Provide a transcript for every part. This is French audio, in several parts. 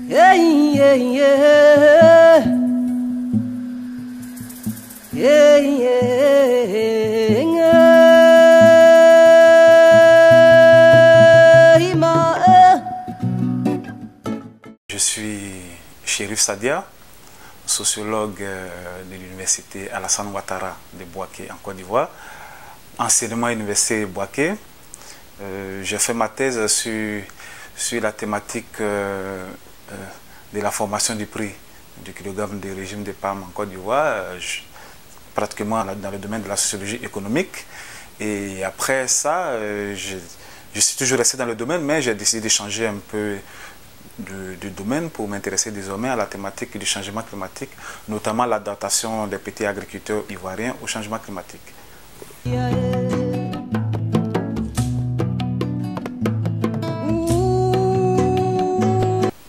Yeah, yeah, yeah. Yeah, yeah, yeah. Je suis Chérif Sadia, sociologue de l'université Alassane Ouattara de Bouaké en Côte d'Ivoire, anciennement université Bouaké. J'ai fait ma thèse sur la thématique de la formation du prix du kilogramme du régime de palme en Côte d'Ivoire, pratiquement dans le domaine de la sociologie économique. Et après ça, je suis toujours resté dans le domaine, mais j'ai décidé de changer un peu de domaine pour m'intéresser désormais à la thématique du changement climatique, notamment l'adaptation des petits agriculteurs ivoiriens au changement climatique.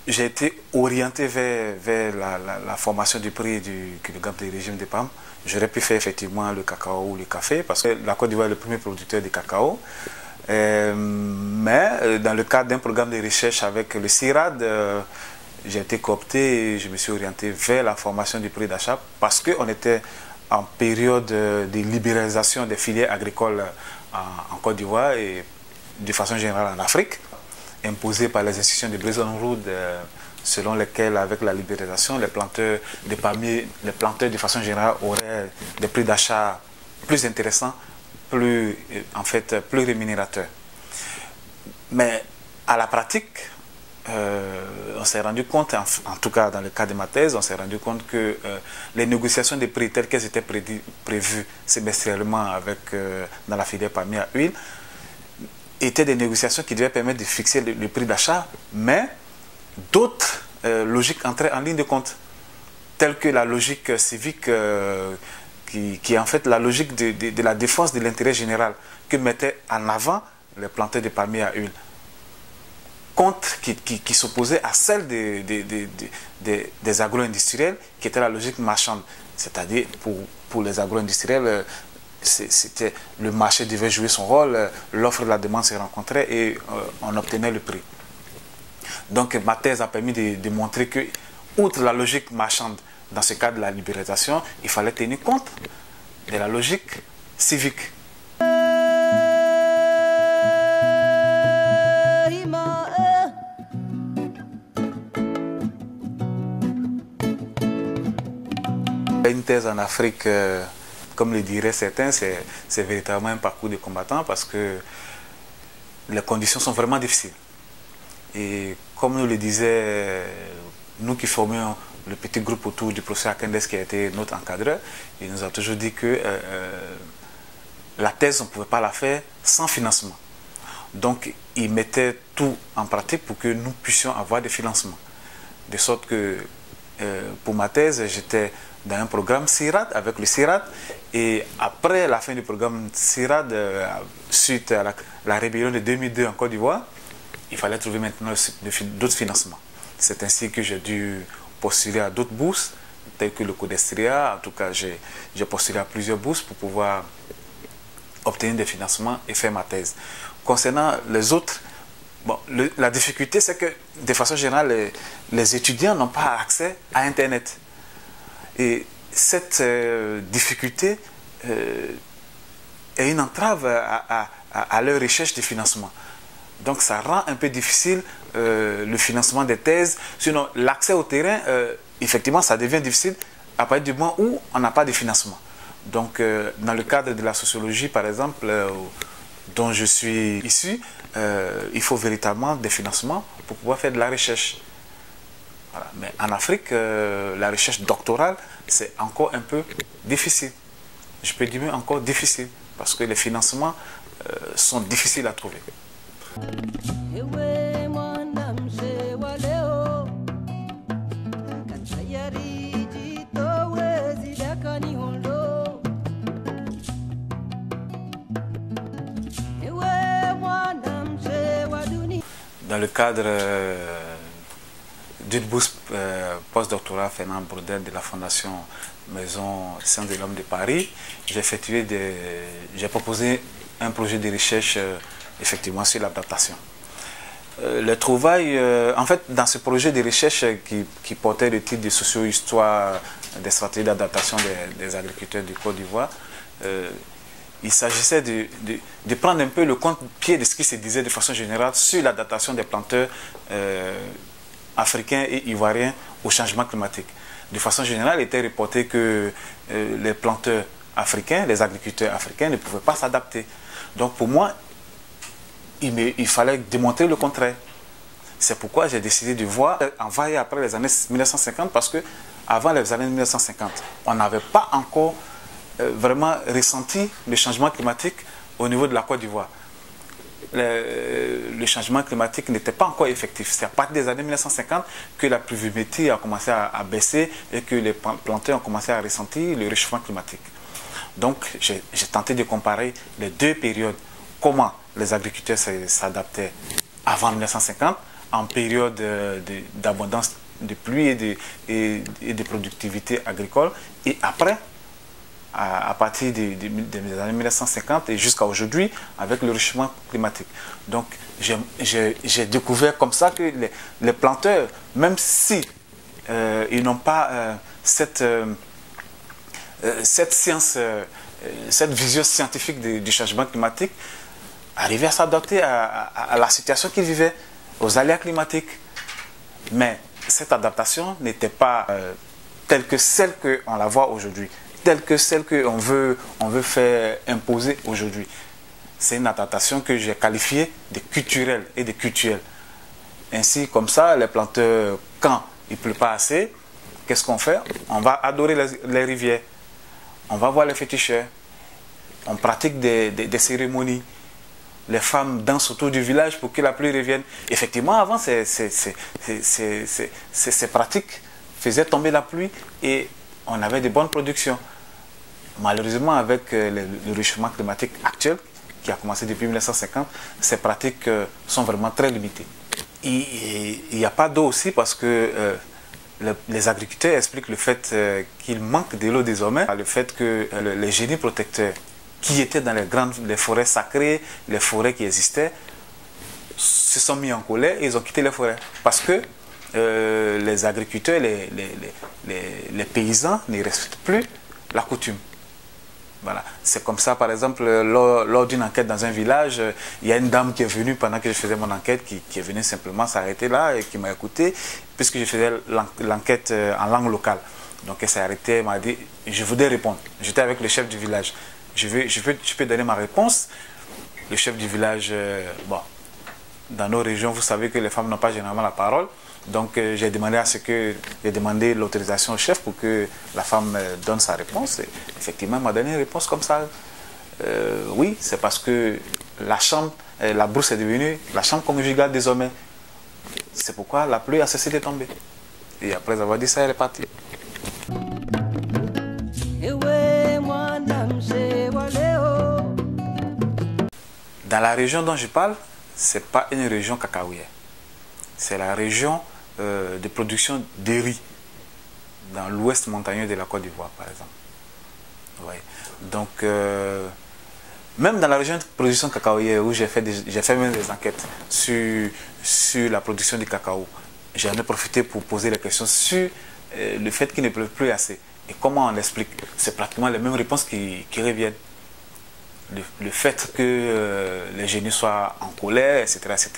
J'ai été orienté vers la formation du prix du kilogramme du régime de palme. J'aurais pu faire effectivement le cacao ou le café, parce que la Côte d'Ivoire est le premier producteur de cacao. Mais dans le cadre d'un programme de recherche avec le CIRAD, j'ai été coopté et je me suis orienté vers la formation du prix d'achat parce qu'on était en période de libéralisation des filières agricoles en Côte d'Ivoire et de façon générale en Afrique, imposée par les institutions de Bretton Woods, selon lesquelles, avec la libéralisation, les planteurs de palmiers, les planteurs de façon générale auraient des prix d'achat plus intéressants, plus rémunérateur. Mais à la pratique, on s'est rendu compte, en tout cas dans le cas de ma thèse, on s'est rendu compte que les négociations des prix telles qu'elles étaient prévues semestriellement dans la filière palmier à huile étaient des négociations qui devaient permettre de fixer le prix d'achat, mais d'autres logiques entraient en ligne de compte, telles que la logique civique qui est en fait la logique de la défense de l'intérêt général que mettaient en avant les planteurs de palmiers à huile, qui s'opposait à celle des agro-industriels, qui était la logique marchande. C'est-à-dire, pour les agro-industriels, le marché devait jouer son rôle, l'offre et la demande se rencontraient et on obtenait le prix. Donc ma thèse a permis de montrer que, outre la logique marchande, dans ce cas de la libéralisation, il fallait tenir compte de la logique civique. Une thèse en Afrique, comme le diraient certains, c'est véritablement un parcours de combattant parce que les conditions sont vraiment difficiles. Et comme nous le disaient, nous qui formions le petit groupe autour du professeur Akendes qui a été notre encadreur, il nous a toujours dit que la thèse, on ne pouvait pas la faire sans financement. Donc, il mettait tout en pratique pour que nous puissions avoir des financements. De sorte que, pour ma thèse, j'étais dans un programme CIRAD, avec le CIRAD, et après la fin du programme CIRAD, suite à la rébellion de 2002 en Côte d'Ivoire, il fallait trouver maintenant d'autres financements. C'est ainsi que j'ai dû postuler à d'autres bourses, telles que le Codestria. En tout cas, j'ai postulé à plusieurs bourses pour pouvoir obtenir des financements et faire ma thèse. Concernant les autres, bon, la difficulté, c'est que, de façon générale, les étudiants n'ont pas accès à Internet. Et cette difficulté est une entrave à leur recherche de financement. Donc ça rend un peu difficile le financement des thèses. Sinon, l'accès au terrain, effectivement, ça devient difficile à partir du moment où on n'a pas de financement. Donc, dans le cadre de la sociologie, par exemple, dont je suis issu, il faut véritablement des financements pour pouvoir faire de la recherche. Voilà. Mais en Afrique, la recherche doctorale, c'est encore un peu difficile. Je peux dire encore difficile, parce que les financements sont difficiles à trouver. Dans le cadre d'une bourse postdoctorale Fernand Braudel de la Fondation Maison Sciences de l'Homme de Paris, j'ai proposé un projet de recherche effectivement sur l'adaptation. Les trouvailles, en fait, dans ce projet de recherche qui portait le titre de socio-histoire des stratégies d'adaptation des agriculteurs du Côte d'Ivoire, il s'agissait de prendre un peu le compte-pied de ce qui se disait de façon générale sur l'adaptation des planteurs africains et ivoiriens au changement climatique. De façon générale, il était reporté que les planteurs africains, les agriculteurs africains ne pouvaient pas s'adapter. Donc pour moi, il fallait démontrer le contraire. C'est pourquoi j'ai décidé de voir, envoyer après les années 1950, parce que avant les années 1950, on n'avait pas encore vraiment ressenti le changement climatique au niveau de la Côte d'Ivoire. Le changement climatique n'était pas encore effectif. C'est à partir des années 1950 que la pluviométrie a commencé à baisser et que les planteurs ont commencé à ressentir le réchauffement climatique. Donc j'ai tenté de comparer les deux périodes, comment les agriculteurs s'adaptaient avant 1950, en période d'abondance de pluie et de productivité agricole, et après, à partir des années 1950 et jusqu'à aujourd'hui, avec le réchauffement climatique. Donc j'ai découvert comme ça que les planteurs, même si ils n'ont pas cette science, cette vision scientifique du changement climatique, arrivaient à s'adapter à la situation qu'ils vivaient, aux aléas climatiques. Mais cette adaptation n'était pas telle que celle qu'on la voit aujourd'hui, telle que celle qu'on veut faire imposer aujourd'hui. C'est une adaptation que j'ai qualifiée de culturelle et de culturelle. Ainsi, comme ça, les planteurs, quand il ne pleut pas assez, qu'est-ce qu'on fait? On va adorer les rivières, on va voir les féticheurs, on pratique des cérémonies. Les femmes dansent autour du village pour que la pluie revienne. Effectivement, avant, ces pratiques faisaient tomber la pluie et on avait de bonnes productions. Malheureusement, avec le réchauffement climatique actuel, qui a commencé depuis 1950, ces pratiques sont vraiment très limitées. Il n'y a pas d'eau aussi parce que les agriculteurs expliquent le fait qu'il manque de l'eau désormais, le fait que les génies protecteurs qui étaient dans les forêts sacrées, les forêts qui existaient, se sont mis en colère et ils ont quitté les forêts. Parce que les agriculteurs, les paysans ne respectent plus la coutume. Voilà. C'est comme ça, par exemple, lors d'une enquête dans un village, il y a une dame qui est venue pendant que je faisais mon enquête, qui est venue simplement s'arrêter là et qui m'a écouté, puisque je faisais l'enquête en langue locale. Donc elle s'est arrêtée, elle m'a dit, je voudrais répondre. J'étais avec le chef du village. Je peux donner ma réponse. Le chef du village, bon, dans nos régions, vous savez que les femmes n'ont pas généralement la parole. Donc j'ai demandé l'autorisation au chef pour que la femme donne sa réponse. Et effectivement, elle m'a donné une réponse comme ça. Oui, c'est parce que la brousse est devenue la chambre conjugale désormais. C'est pourquoi la pluie a cessé de tomber. Et après avoir dit ça, elle est partie. Dans la région dont je parle, ce n'est pas une région cacaoyère. C'est la région de production de riz, dans l'ouest montagneux de la Côte d'Ivoire, par exemple. Ouais. Donc, même dans la région de production cacaoyère, où j'ai fait même des enquêtes sur la production du cacao, j'en ai profité pour poser la question sur le fait qu'il ne pleut plus assez. Et comment on l'explique? C'est pratiquement les mêmes réponses qui reviennent. Le fait que les génies soient en colère, etc., etc.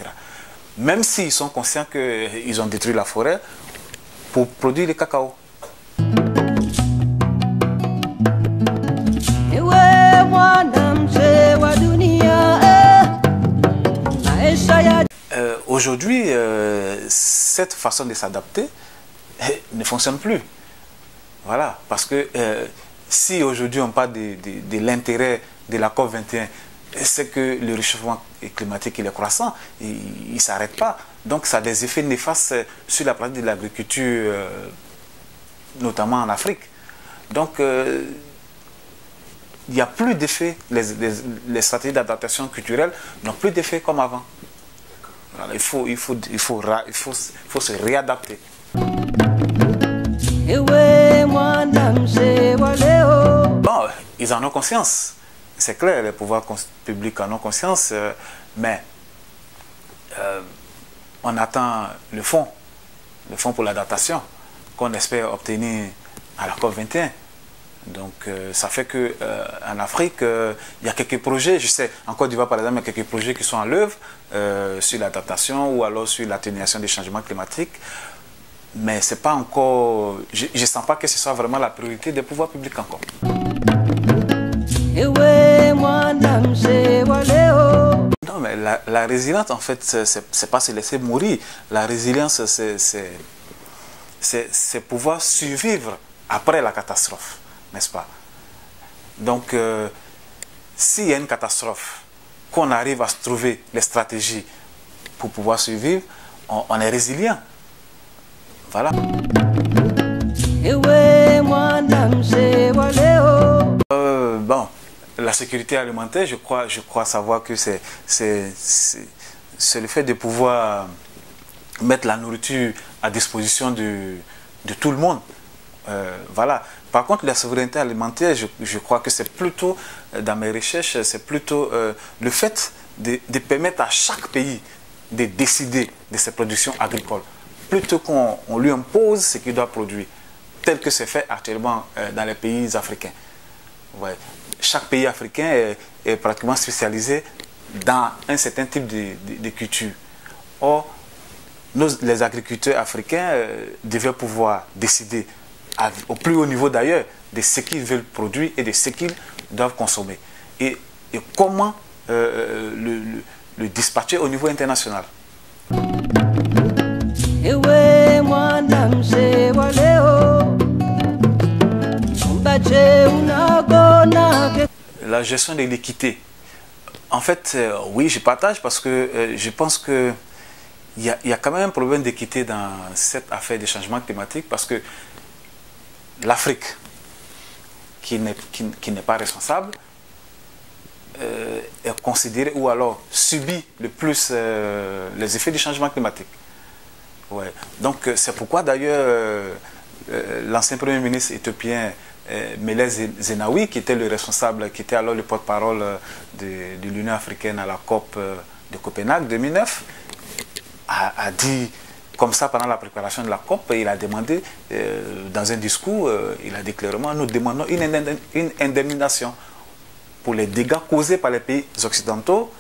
Même s'ils sont conscients qu'ils ont détruit la forêt pour produire le cacao. Aujourd'hui, cette façon de s'adapter ne fonctionne plus. Voilà, parce que si aujourd'hui on parle de l'intérêt de la COP21, c'est que le réchauffement climatique il est croissant, il ne s'arrête pas. Donc ça a des effets néfastes sur la pratique de l'agriculture, notamment en Afrique. Donc il n'y a plus d'effets, les stratégies d'adaptation culturelle n'ont plus d'effets comme avant. Voilà, il faut se réadapter. Bon, ils en ont conscience. C'est clair, les pouvoirs publics en ont conscience, mais on attend le fonds pour l'adaptation, qu'on espère obtenir à la COP 21. Donc ça fait qu'en Afrique, il y a quelques projets, je sais, en Côte d'Ivoire par exemple, il y a quelques projets qui sont à l'œuvre sur l'adaptation ou alors sur l'atténuation des changements climatiques. Mais c'est pas encore, je ne sens pas que ce soit vraiment la priorité des pouvoirs publics encore. Non, mais la résilience, en fait, c'est pas se laisser mourir. La résilience, c'est pouvoir survivre après la catastrophe, n'est-ce pas? Donc, s'il y a une catastrophe, qu'on arrive à se trouver les stratégies pour pouvoir survivre, on est résilient. Voilà. Bon, la sécurité alimentaire, je crois savoir que c'est le fait de pouvoir mettre la nourriture à disposition de tout le monde. Voilà. Par contre, la souveraineté alimentaire, je crois que c'est plutôt, dans mes recherches, c'est plutôt le fait de permettre à chaque pays de décider de ses productions agricoles, plutôt qu'on lui impose ce qu'il doit produire, tel que c'est fait actuellement dans les pays africains. Ouais. Chaque pays africain est pratiquement spécialisé dans un certain type de culture. Or, les agriculteurs africains devaient pouvoir décider au plus haut niveau d'ailleurs de ce qu'ils veulent produire et de ce qu'ils doivent consommer. Et comment le dispatcher au niveau international. La gestion de l'équité. En fait, oui, je partage parce que je pense que il y a quand même un problème d'équité dans cette affaire des changements climatiques parce que l'Afrique, qui n'est pas responsable, est considérée ou alors subit le plus les effets du changement climatique. Ouais. Donc c'est pourquoi d'ailleurs l'ancien Premier ministre éthiopien Meles Zenawi, qui était le responsable, qui était alors le porte-parole de l'Union africaine à la COP de Copenhague 2009, a dit comme ça pendant la préparation de la COP, il a demandé dans un discours, il a dit clairement, nous demandons une indemnisation pour les dégâts causés par les pays occidentaux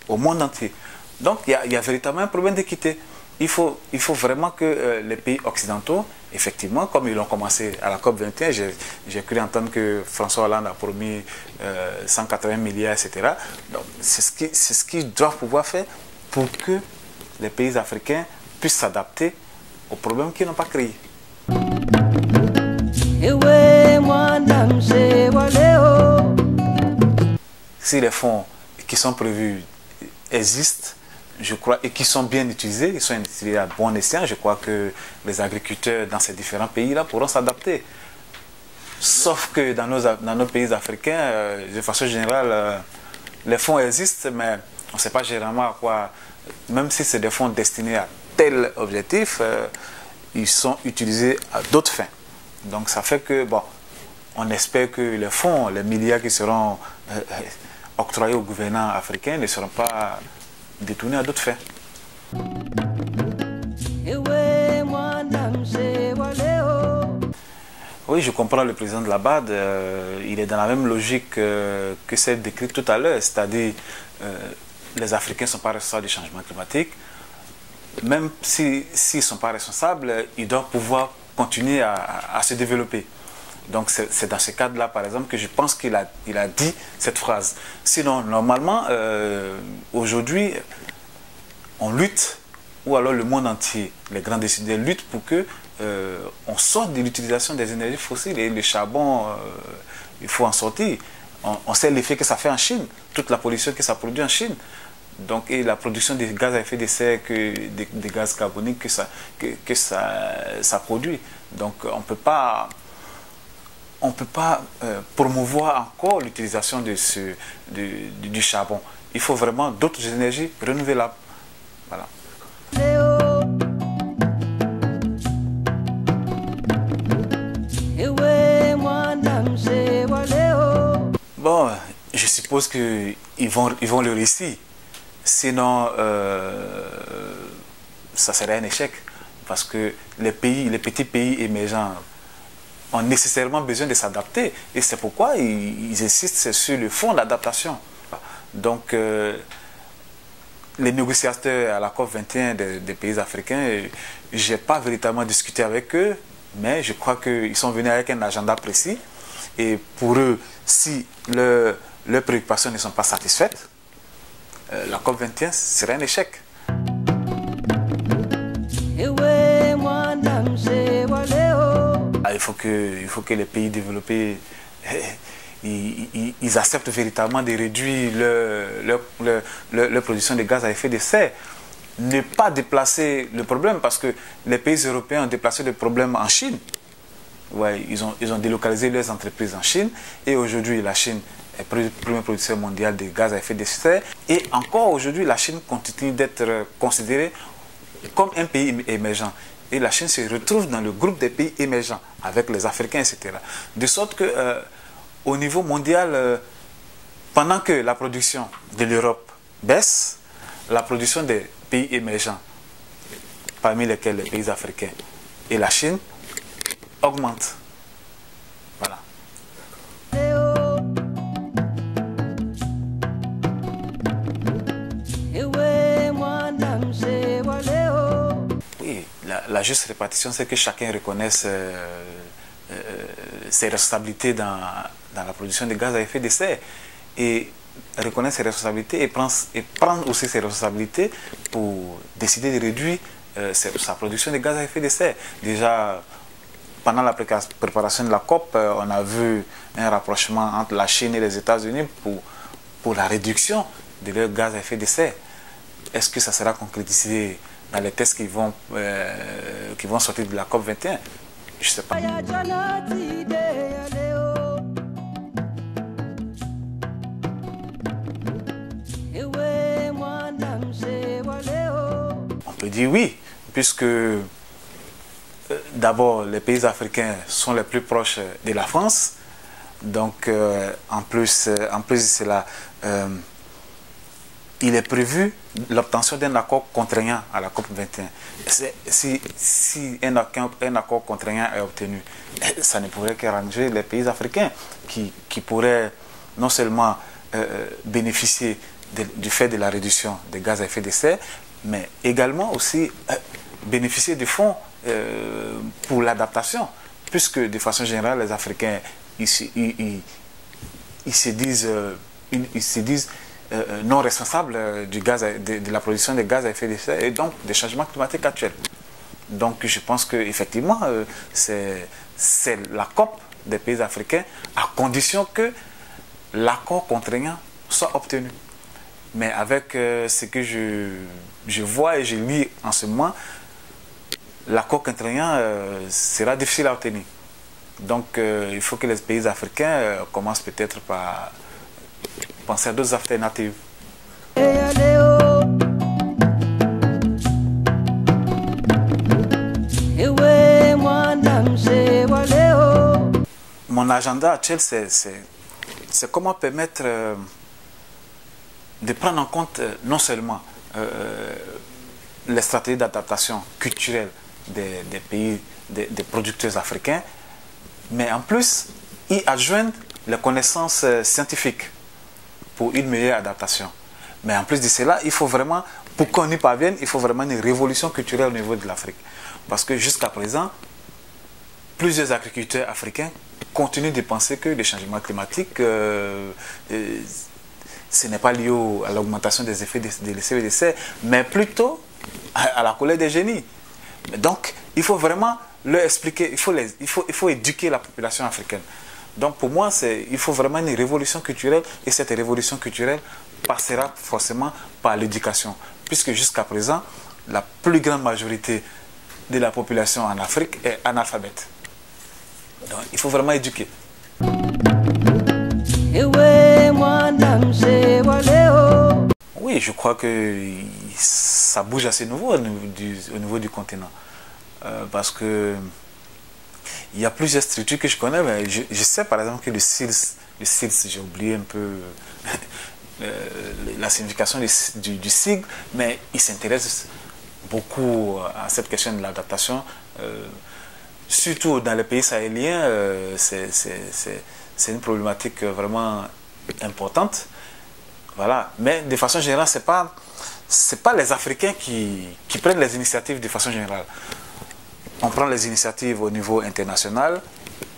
au monde entier. Donc il y a véritablement un problème d'équité. Il faut vraiment que les pays occidentaux, effectivement, comme ils l'ont commencé à la COP 21, j'ai cru entendre que François Hollande a promis 180 milliards, etc. Donc c'est ce qu'ils doivent pouvoir faire pour que les pays africains puissent s'adapter aux problèmes qu'ils n'ont pas créés. Si les fonds qui sont prévus existent, je crois, et qui sont bien utilisés, ils sont utilisés à bon escient, je crois que les agriculteurs dans ces différents pays-là pourront s'adapter. Sauf que dans nos pays africains, de façon générale, les fonds existent, mais on ne sait pas généralement à quoi, même si c'est des fonds destinés à tel objectif, ils sont utilisés à d'autres fins. Donc ça fait que, bon, on espère que les fonds, les milliards qui seront octroyés aux gouvernants africains ne seront pas détournés à d'autres fins. Oui, je comprends le président de la BAD, il est dans la même logique que celle décrite tout à l'heure, c'est-à-dire les Africains ne sont pas responsables du changement climatique. Même s'ils ne sont pas responsables, ils doivent pouvoir continuer à se développer. Donc c'est dans ce cadre-là, par exemple, que je pense qu'il a dit cette phrase. Sinon, normalement, aujourd'hui, on lutte, ou alors le monde entier, les grands décideurs luttent pour que on sorte de l'utilisation des énergies fossiles. Et le charbon, il faut en sortir. On sait l'effet que ça fait en Chine, toute la pollution que ça produit en Chine. Donc, et la production des gaz à effet de serre, des gaz carboniques que ça produit. Donc on ne peut pas promouvoir encore l'utilisation du charbon. Il faut vraiment d'autres énergies renouvelables. Voilà. Bon, je suppose qu'ils vont le réussir. Sinon, ça serait un échec. Parce que les petits pays émergents ont nécessairement besoin de s'adapter. Et c'est pourquoi ils insistent sur le fond d'adaptation. Donc, les négociateurs à la COP21 des pays africains, je n'ai pas véritablement discuté avec eux, mais je crois qu'ils sont venus avec un agenda précis. Et pour eux, si leurs préoccupations ne sont pas satisfaites, la COP21 serait un échec. Il faut que les pays développés ils acceptent véritablement de réduire leur production de gaz à effet de serre. Ne pas déplacer le problème, parce que les pays européens ont déplacé le problème en Chine. Ouais, ils ont délocalisé leurs entreprises en Chine, et aujourd'hui la Chine est le premier producteur mondial de gaz à effet de serre. Et encore aujourd'hui, la Chine continue d'être considérée comme un pays émergent. Et la Chine se retrouve dans le groupe des pays émergents, avec les Africains, etc. De sorte que, au niveau mondial, pendant que la production de l'Europe baisse, la production des pays émergents, parmi lesquels les pays africains et la Chine, augmente. Voilà. Oui, la juste répartition, c'est que chacun reconnaisse ses responsabilités dans la production de gaz à effet de serre, et reconnaître ses responsabilités et prendre aussi ses responsabilités pour décider de réduire sa production de gaz à effet de serre. Déjà, pendant la préparation de la COP, on a vu un rapprochement entre la Chine et les États-Unis pour la réduction de leur gaz à effet de serre. Est-ce que ça sera concrétisé dans les tests qui vont sortir de la COP 21? Je ne sais pas. On peut dire oui, puisque d'abord les pays africains sont les plus proches de la France. Donc en plus de cela, il est prévu l'obtention d'un accord contraignant à la COP 21. Si un accord contraignant est obtenu, ça ne pourrait qu'arranger les pays africains qui pourraient non seulement bénéficier du fait de la réduction des gaz à effet de serre, mais également aussi bénéficier du fonds pour l'adaptation, puisque de façon générale les Africains ils se disent non responsables du gaz de la production de gaz à effet de serre et donc des changements climatiques actuels. Donc je pense qu'effectivement c'est la COP des pays africains, à condition que l'accord contraignant soit obtenu. Mais avec ce que je vois et je lis en ce moment, l'accord contraignant sera difficile à obtenir. Donc il faut que les pays africains commencent peut-être par penser à d'autres alternatives. Mon agenda actuel, c'est comment permettre de prendre en compte non seulement les stratégies d'adaptation culturelle des pays, des producteurs africains, mais en plus y adjoindre les connaissances scientifiques pour une meilleure adaptation. Mais en plus de cela, il faut vraiment, pour qu'on y parvienne, il faut vraiment une révolution culturelle au niveau de l'Afrique. Parce que jusqu'à présent, plusieurs agriculteurs africains continuent de penser que le changement climatique, ce n'est pas lié à l'augmentation des effets de l'effet de serre, mais plutôt à la colère des génies. Donc, il faut vraiment leur expliquer, il faut éduquer la population africaine. Donc pour moi, il faut vraiment une révolution culturelle, et cette révolution culturelle passera forcément par l'éducation, puisque jusqu'à présent, la plus grande majorité de la population en Afrique est analphabète. Donc il faut vraiment éduquer. Oui, je crois que ça bouge assez nouveau au niveau du continent. Parce que il y a plusieurs structures que je connais, mais je sais par exemple que le SILS, j'ai oublié un peu la signification du sigle, mais il s'intéresse beaucoup à cette question de l'adaptation. Surtout dans les pays sahéliens, c'est une problématique vraiment importante. Voilà. Mais de façon générale, c'est pas les Africains qui prennent les initiatives de façon générale. On prend les initiatives au niveau international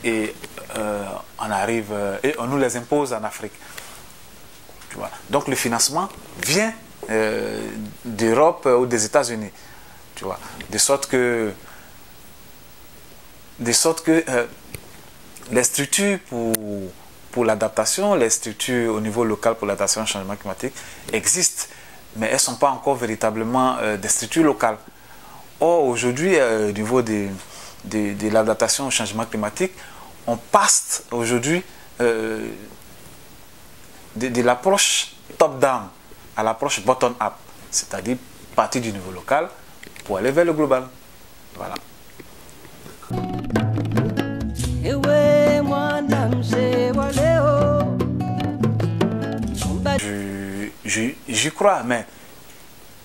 et on arrive et on nous les impose en Afrique. Tu vois. Donc le financement vient d'Europe ou des États-Unis. Tu vois. De sorte que les structures pour l'adaptation, les structures au niveau local pour l'adaptation au changement climatique existent, mais elles ne sont pas encore véritablement des structures locales. Or, aujourd'hui, au niveau de l'adaptation au changement climatique, on passe aujourd'hui de l'approche top-down à l'approche bottom-up, c'est-à-dire partir du niveau local pour aller vers le global. Voilà. J'y crois, mais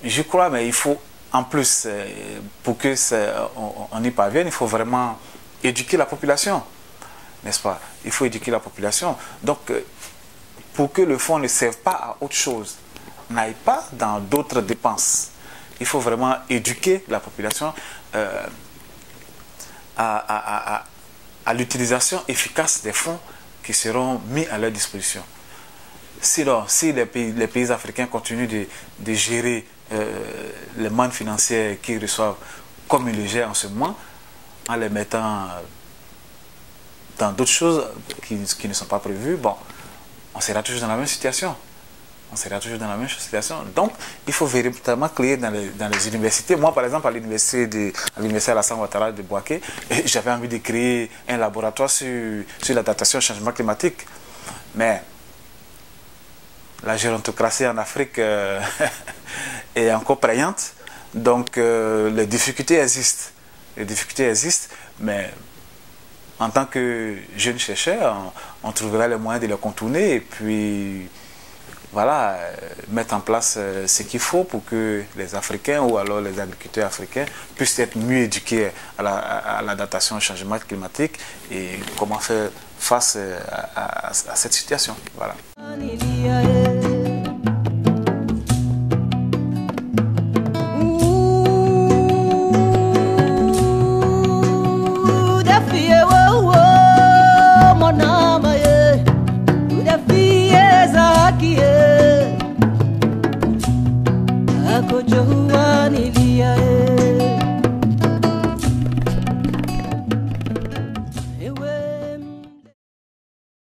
il faut, en plus, pour que on y parvienne, il faut vraiment éduquer la population, n'est-ce pas? Il faut éduquer la population. Donc, pour que le fonds ne serve pas à autre chose, n'aille pas dans d'autres dépenses, il faut vraiment éduquer la population à l'utilisation efficace des fonds qui seront mis à leur disposition. Sinon, si les pays africains continuent de gérer les mannes financières qu'ils reçoivent comme ils le gèrent en ce moment, en les mettant dans d'autres choses qui ne sont pas prévues, bon, on sera toujours dans la même situation. On sera toujours dans la même situation. Donc, il faut véritablement créer dans les universités. Moi, par exemple, à l'université Alassane Ouattara de Bouaké, j'avais envie de créer un laboratoire sur l'adaptation au changement climatique. Mais la gérontocratie en Afrique est encore prégnante. Donc, les difficultés existent. Les difficultés existent, mais en tant que jeune chercheur, on trouvera les moyens de les contourner et puis voilà, mettre en place ce qu'il faut pour que les Africains ou alors les agriculteurs africains puissent être mieux éduqués à l'adaptation au changement climatique et comment faire face à cette situation. Voilà. Ako Johuanilia